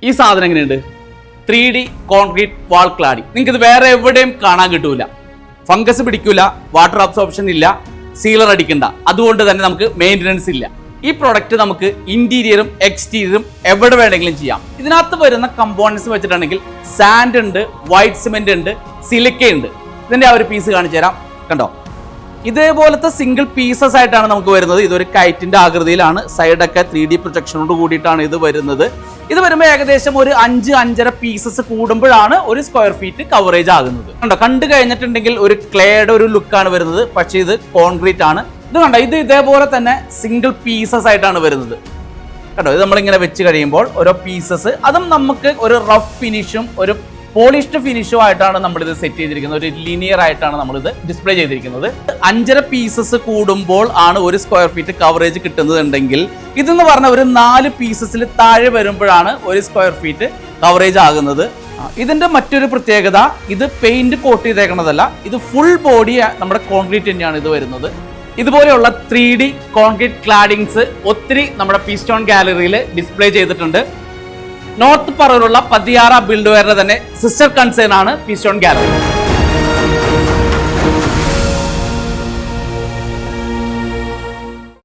ഈ സാധനം എങ്ങനെയുണ്ട്? 3D കോൺക്രീറ്റ് വാൾ ക്ലാഡിംഗ്. നിങ്ങൾക്ക് ഇത് വേറെ എവിടെയും കാണാൻ കിട്ടൂല. ഫംഗസ് പിടിക്കൂല, വാട്ടർ അബ്സോർപ്ഷൻ ഇല്ല, സീലർ അടിക്കണ്ട. അതുകൊണ്ട് തന്നെ നമുക്ക് മെയിൻ്റനൻസ് ഇല്ല. ഈ പ്രൊഡക്റ്റ് നമുക്ക് ഇന്റീരിയറും എക്സ്റ്റീരിയറും എവിടെ വേണമെങ്കിലും ചെയ്യാം. ഇതിനകത്ത് വരുന്ന കമ്പോണൻസ് വെച്ചിട്ടുണ്ടെങ്കിൽ സാൻഡ് ഉണ്ട്, വൈറ്റ് സിമെന്റ് ഉണ്ട്, സിലിക്ക ഉണ്ട്. ഇതിന്റെ ആ ഒരു പീസ് കാണിച്ചു തരാം. കണ്ടോ, ഇതേപോലത്തെ സിംഗിൾ പീസസ് ആയിട്ടാണ് നമുക്ക് വരുന്നത്. ഇതൊരു കൈറ്റിന്റെ ആകൃതിയിലാണ്, സൈഡൊക്കെ 3D പ്രൊജക്ഷനോട് കൂടിയിട്ടാണ് ഇത് വരുന്നത്. ഇത് വരുമ്പോൾ ഏകദേശം ഒരു 5-5.5 പീസസ് കൂടുമ്പോഴാണ് ഒരു സ്ക്വയർ ഫീറ്റ് കവറേജ് ആകുന്നത്. കണ്ടോ, കണ്ടു കഴിഞ്ഞിട്ടുണ്ടെങ്കിൽ ഒരു ക്ലേയുടെ ഒരു ലുക്കാണ് വരുന്നത്. പക്ഷേ ഇത് കോൺക്രീറ്റ് ആണ്. ഇത് കണ്ടോ, ഇത് ഇതേപോലെ തന്നെ സിംഗിൾ പീസസ് ആയിട്ടാണ് വരുന്നത്. കണ്ടോ, ഇത് നമ്മളിങ്ങനെ വെച്ച് കഴിയുമ്പോൾ ഓരോ പീസസ്, അതും നമുക്ക് ഒരു റഫ് ഫിനിഷും ഒരു പോളിഷ്ഡ് ഫിനിഷും ആയിട്ടാണ് നമ്മളിത് സെറ്റ് ചെയ്തിരിക്കുന്നത്. ഒരു ലീനിയർ ആയിട്ടാണ് നമ്മളിത് ഡിസ്പ്ലേ ചെയ്തിരിക്കുന്നത്. 5.5 പീസസ് കൂടുമ്പോൾ ആണ് ഒരു സ്ക്വയർ ഫീറ്റ് കവറേജ് കിട്ടുന്നതുണ്ടെങ്കിൽ, ഇതെന്ന് പറഞ്ഞ ഒരു 4 പീസസിൽ താഴെ വരുമ്പോഴാണ് ഒരു സ്ക്വയർ ഫീറ്റ് കവറേജ് ആകുന്നത്. ഇതിന്റെ മറ്റൊരു പ്രത്യേകത, ഇത് പെയിന്റ് കോട്ട് ചെയ്തേക്കുന്നതല്ല, ഇത് ഫുൾ ബോഡി നമ്മുടെ കോൺക്രീറ്റ് തന്നെയാണ് ഇത് വരുന്നത്. ഇതുപോലെയുള്ള 3D കോൺക്രീറ്റ് ക്ലാഡിങ്സ് ഒത്തിരി നമ്മുടെ പീസ്റ്റോൺ ഗാലറിയിൽ ഡിസ്പ്ലേ ചെയ്തിട്ടുണ്ട്. നോർത്ത് പറവൂരുള്ള പതിയാറ ബിൽഡ് വെയറിന്റെ തന്നെ സിസ്റ്റർ കൺസേൺ ആണ് പീസ്റ്റോൺ ഗാലറി.